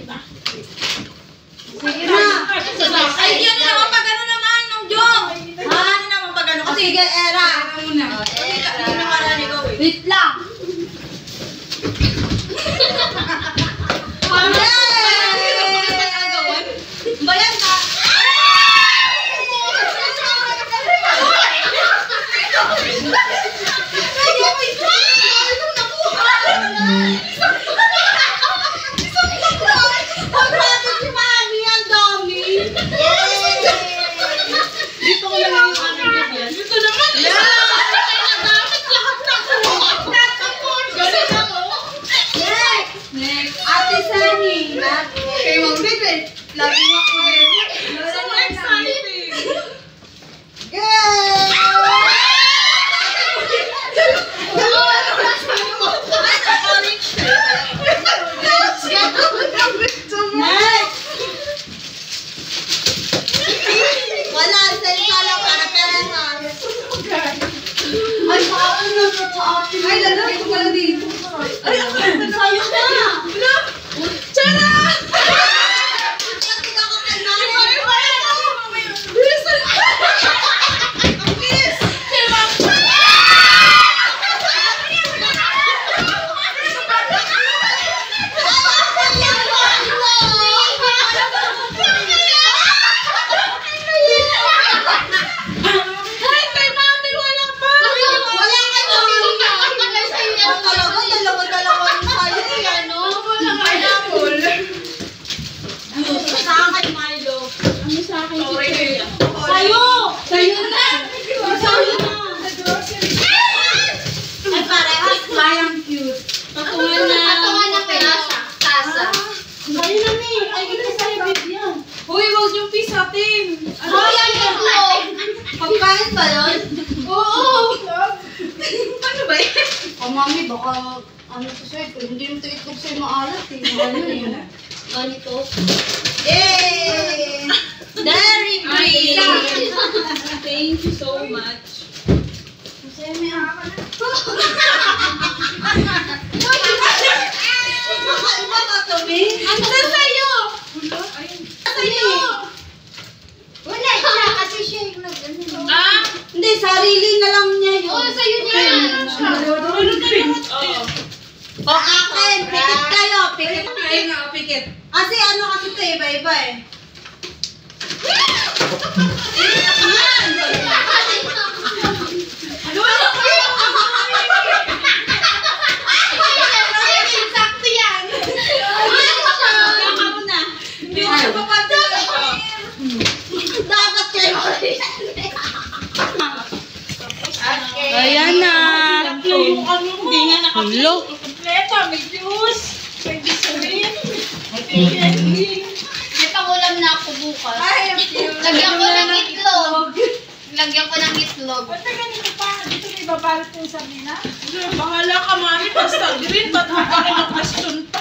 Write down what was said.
Sige na. Ay, yan na naman pag ano naman, nung Jong. Ha? Ano naman pag ano? Sige, Era. Wait lang. Bayan ka. Dito ko lang yung aming bibig. Dito naman. Next. Ate Sunny. Kay Ma'am Bebe. Lagi mo ako eh. So exciting. Wala, sa'yo para pera. Ay, sa akin na, sa akin. Ay, lalaki ko pala dito. Ay, sa'yo na. Tara! Pagkain ba yun? Oo! Ano ba yan? Oh, mami, baka ano to sa'yo, pero hindi mo ito itlog sa'yo maalat eh. Ano yun? Ganito. Yay! Dairy Queen! Thank you so much. Masaya may ako na. Iba ka to, Bi? Ano sa'yo? Sa'yo! Wala, siya. Kasi siya yung nag-ano. Ah? Hindi, sarili na lang niya yun. Oo, sa'yo niya. O akin, pikit kayo, pikit kayo. Ay nga, pikit. Kasi ano kasi ito, iba-iba eh. Sakto yan. Baka mo na. Hindi mo siya papantay. Dapat kayo. Ayan na. Hindi nga nakapilo. Kompleto, may juice. May bisarin. May pangulam na ako bukas. Lagyan ko ng itlog. Lagyan ko ng itlog. Ba't na ganito pa? Dito may babalot yung sarina? Bahala ka, mami. Basta green. Ba't mo pa rin ang question pa?